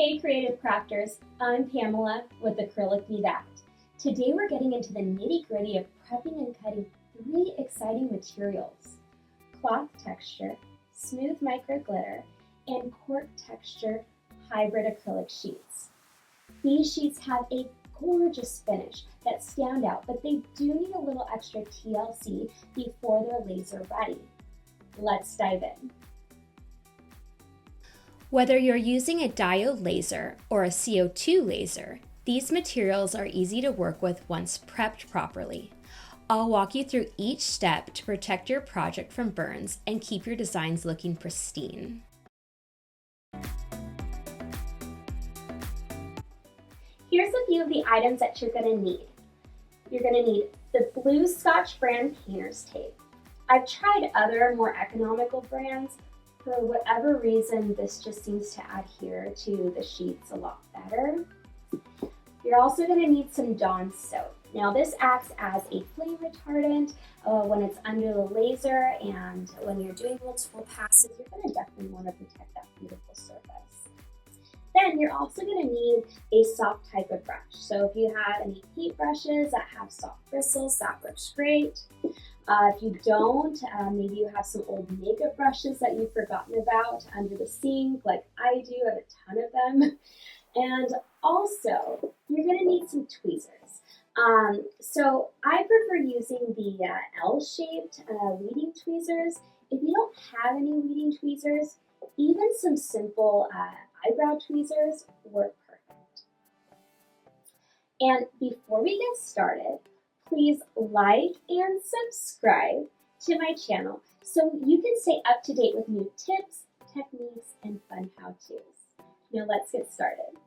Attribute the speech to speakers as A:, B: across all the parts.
A: Hey creative crafters, I'm Pamela with AcrylicMeThat. Today we're getting into the nitty-gritty of prepping and cutting 3 exciting materials: cloth texture, smooth micro glitter, and cork texture hybrid acrylic sheets. These sheets have a gorgeous finish that stand out, but they do need a little extra TLC before they're laser ready. Let's dive in. Whether you're using a diode laser or a CO2 laser, these materials are easy to work with once prepped properly. I'll walk you through each step to protect your project from burns and keep your designs looking pristine. Here's a few of the items that you're going to need. You're going to need the blue Scotch brand painter's tape. I've tried other more economical brands. For whatever reason, this just seems to adhere to the sheets a lot better. You're also going to need some Dawn soap. Now this acts as a flame retardant when it's under the laser, and when you're doing multiple passes, you're going to definitely want to protect that beautiful surface. Then you're also going to need a soft type of brush. So if you have any paint brushes that have soft bristles, that works great. If you don't, maybe you have some old makeup brushes that you've forgotten about under the sink, like I do. I have a ton of them. And also, you're going to need some tweezers. So I prefer using the L-shaped weeding tweezers. If you don't have any weeding tweezers, even some simple eyebrow tweezers work perfect. And before we get started, please like and subscribe to my channel so you can stay up to date with new tips, techniques, and fun how-tos. Now let's get started.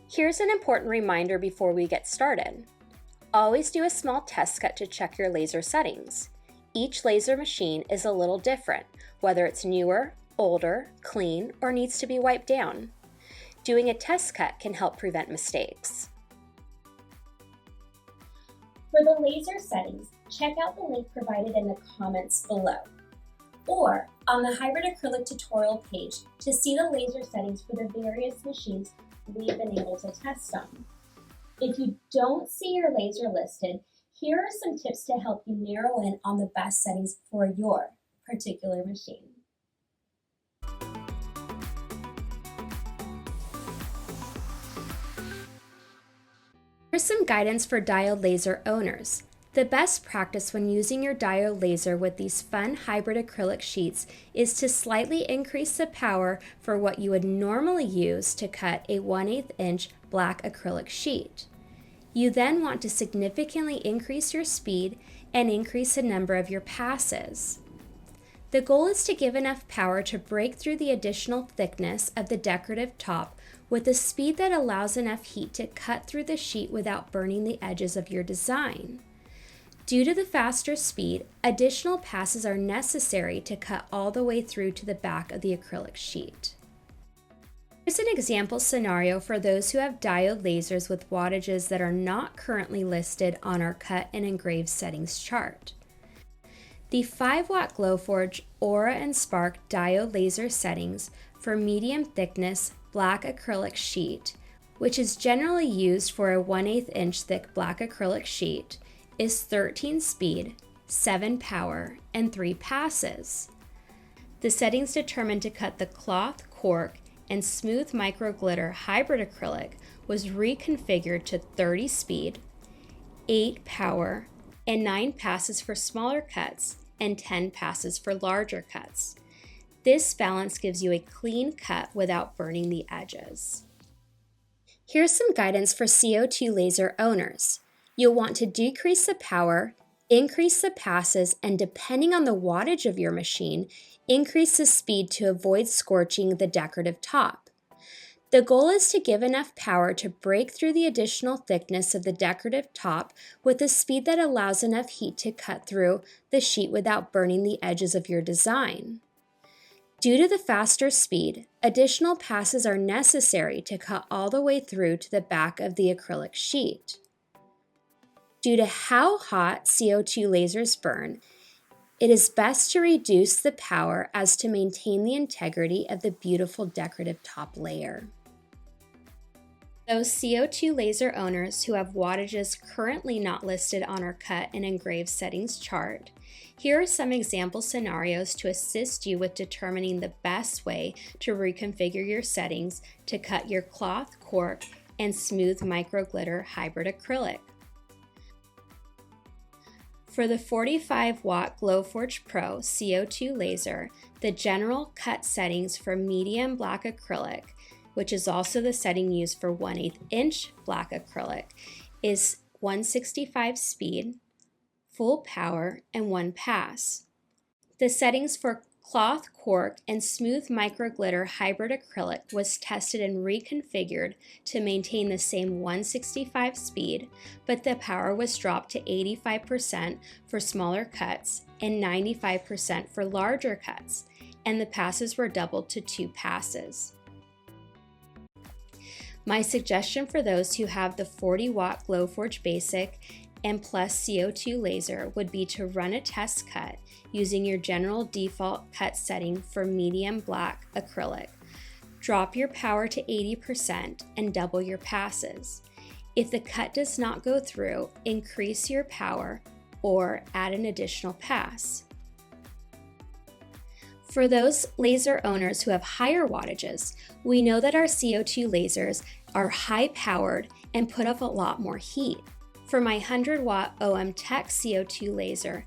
A: Here's an important reminder before we get started. Always do a small test cut to check your laser settings. Each laser machine is a little different, whether it's newer, older, clean, or needs to be wiped down. Doing a test cut can help prevent mistakes. For the laser settings, check out the link provided in the comments below, or on the Hybrid Acrylic tutorial page to see the laser settings for the various machines we've been able to test on. If you don't see your laser listed, here are some tips to help you narrow in on the best settings for your particular machine. Here's some guidance for diode laser owners. The best practice when using your diode laser with these fun hybrid acrylic sheets is to slightly increase the power for what you would normally use to cut a 1/8 inch black acrylic sheet. You then want to significantly increase your speed and increase the number of your passes. The goal is to give enough power to break through the additional thickness of the decorative top with a speed that allows enough heat to cut through the sheet without burning the edges of your design. Due to the faster speed, additional passes are necessary to cut all the way through to the back of the acrylic sheet. Here's an example scenario for those who have diode lasers with wattages that are not currently listed on our cut and engrave settings chart. The 5-watt Glowforge Aura and Spark diode laser settings for medium thickness black acrylic sheet, which is generally used for a 1/8 inch thick black acrylic sheet, is 13 speed, 7 power, and 3 passes. The settings determined to cut the cloth, cork, and smooth micro glitter hybrid acrylic was reconfigured to 30 speed, 8 power, and 9 passes for smaller cuts and 10 passes for larger cuts. This balance gives you a clean cut without burning the edges. Here's some guidance for CO2 laser owners. You'll want to decrease the power, increase the passes, and depending on the wattage of your machine, increase the speed to avoid scorching the decorative top. The goal is to give enough power to break through the additional thickness of the decorative top with a speed that allows enough heat to cut through the sheet without burning the edges of your design. Due to the faster speed, additional passes are necessary to cut all the way through to the back of the acrylic sheet. Due to how hot CO2 lasers burn, it is best to reduce the power as to maintain the integrity of the beautiful decorative top layer. Those CO2 laser owners who have wattages currently not listed on our cut and engraved settings chart, here are some example scenarios to assist you with determining the best way to reconfigure your settings to cut your cloth, cork, and smooth micro glitter hybrid acrylic. For the 45-watt Glowforge Pro CO2 laser, the general cut settings for medium black acrylic, which is also the setting used for 1/8 inch black acrylic, is 165 speed, full power, and 1 pass. The settings for cloth, cork, and smooth micro glitter hybrid acrylic was tested and reconfigured to maintain the same 165 speed, but the power was dropped to 85% for smaller cuts and 95% for larger cuts, and the passes were doubled to 2 passes. My suggestion for those who have the 40-watt Glowforge Basic and Plus CO2 laser would be to run a test cut using your general default cut setting for medium black acrylic. Drop your power to 80% and double your passes. If the cut does not go through, increase your power or add an additional pass. For those laser owners who have higher wattages, we know that our CO2 lasers are high-powered and put off a lot more heat. For my 100-watt OM Tech CO2 laser,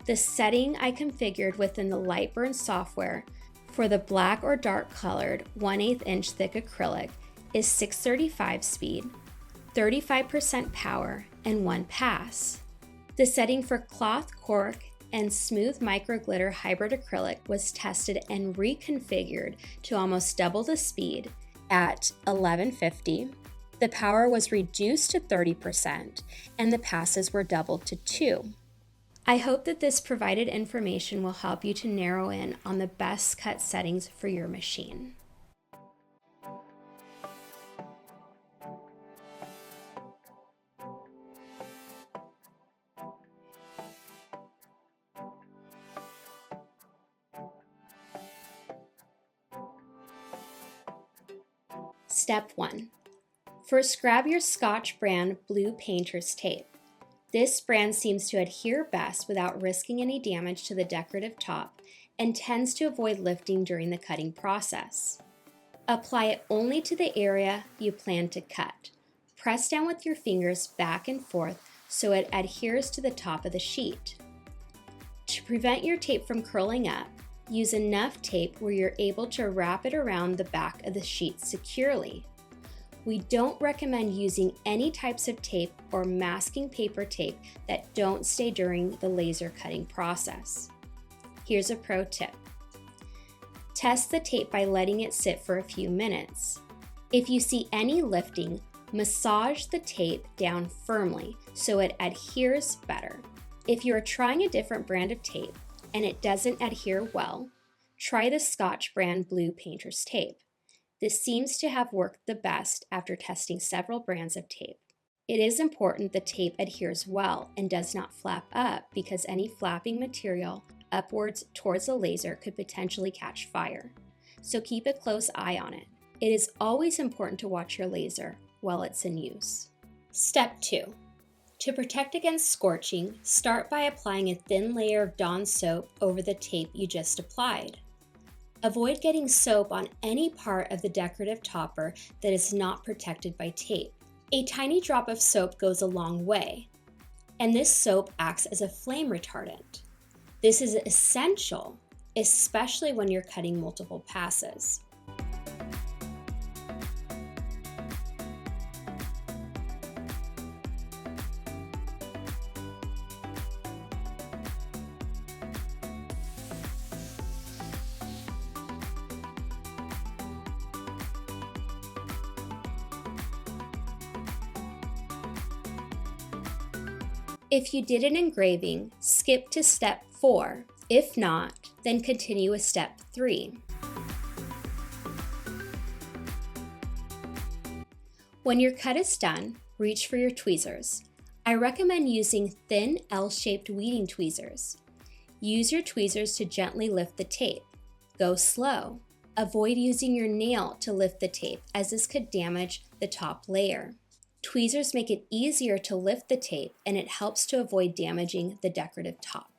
A: the setting I configured within the Lightburn software for the black or dark colored 1/8 inch thick acrylic is 635 speed, 35% power, and 1 pass. The setting for cloth, cork, and smooth micro glitter hybrid acrylic was tested and reconfigured to almost double the speed at 1150. The power was reduced to 30% and the passes were doubled to 2. I hope that this provided information will help you to narrow in on the best cut settings for your machine. Step 1. First, grab your Scotch brand blue painter's tape. This brand seems to adhere best without risking any damage to the decorative top and tends to avoid lifting during the cutting process. Apply it only to the area you plan to cut. Press down with your fingers back and forth so it adheres to the top of the sheet. To prevent your tape from curling up, use enough tape where you're able to wrap it around the back of the sheet securely. We don't recommend using any types of tape or masking paper tape that don't stay during the laser cutting process. Here's a pro tip. Test the tape by letting it sit for a few minutes. If you see any lifting, massage the tape down firmly so it adheres better. If you are trying a different brand of tape and it doesn't adhere well, try the Scotch brand blue painter's tape. This seems to have worked the best after testing several brands of tape. It is important the tape adheres well and does not flap up because any flapping material upwards towards the laser could potentially catch fire. So keep a close eye on it. It is always important to watch your laser while it's in use. Step 2. To protect against scorching, start by applying a thin layer of Dawn soap over the tape you just applied. Avoid getting soap on any part of the decorative topper that is not protected by tape. A tiny drop of soap goes a long way, and this soap acts as a flame retardant. This is essential, especially when you're cutting multiple passes. If you did an engraving, skip to step 4. If not, then continue with step 3. When your cut is done, reach for your tweezers. I recommend using thin L-shaped weeding tweezers. Use your tweezers to gently lift the tape. Go slow. Avoid using your nail to lift the tape, as this could damage the top layer. Tweezers make it easier to lift the tape, and it helps to avoid damaging the decorative top.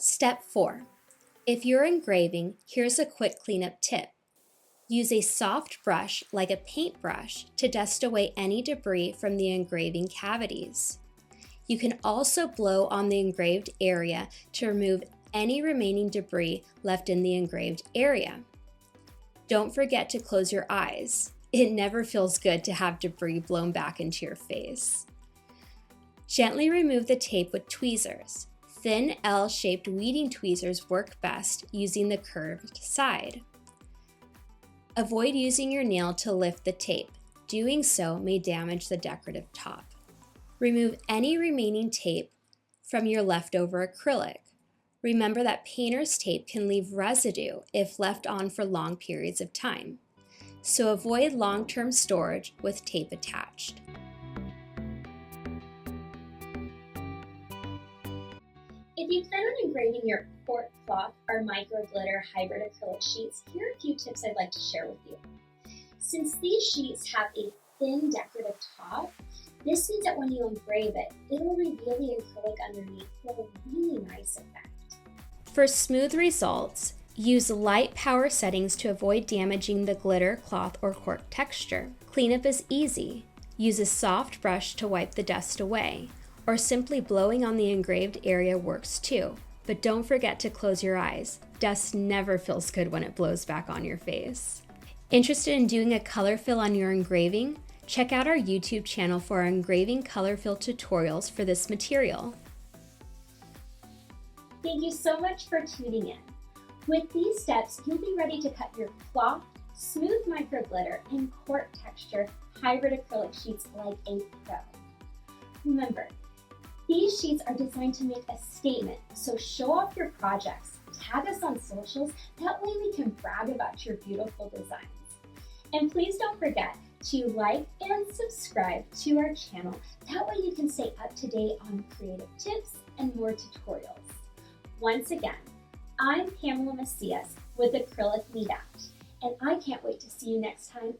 A: Step 4. If you're engraving, here's a quick cleanup tip. Use a soft brush like a paintbrush to dust away any debris from the engraving cavities. You can also blow on the engraved area to remove any remaining debris left in the engraved area. Don't forget to close your eyes. It never feels good to have debris blown back into your face. Gently remove the tape with tweezers. Thin L-shaped weeding tweezers work best using the curved side. Avoid using your nail to lift the tape. Doing so may damage the decorative top. Remove any remaining tape from your leftover acrylic. Remember that painter's tape can leave residue if left on for long periods of time, so avoid long-term storage with tape attached. If you plan on engraving your Cork cloth or Micro Glitter Hybrid Acrylic sheets, here are a few tips I'd like to share with you. Since these sheets have a thin decorative top, this means that when you engrave it, it'll reveal the acrylic underneath for a really nice effect. For smooth results, use light power settings to avoid damaging the glitter, cloth, or cork texture. Cleanup is easy. Use a soft brush to wipe the dust away, or simply blowing on the engraved area works too. But don't forget to close your eyes. Dust never feels good when it blows back on your face. Interested in doing a color fill on your engraving? Check out our YouTube channel for our engraving color fill tutorials for this material. Thank you so much for tuning in. With these steps, you'll be ready to cut your cloth, smooth micro glitter, and cork texture hybrid acrylic sheets like a pro. Remember, these sheets are designed to make a statement, so show off your projects, tag us on socials, that way we can brag about your beautiful designs. And please don't forget to like and subscribe to our channel, that way you can stay up to date on creative tips and more tutorials. Once again, I'm Pamela Macias with AcrylicMeThat, and I can't wait to see you next time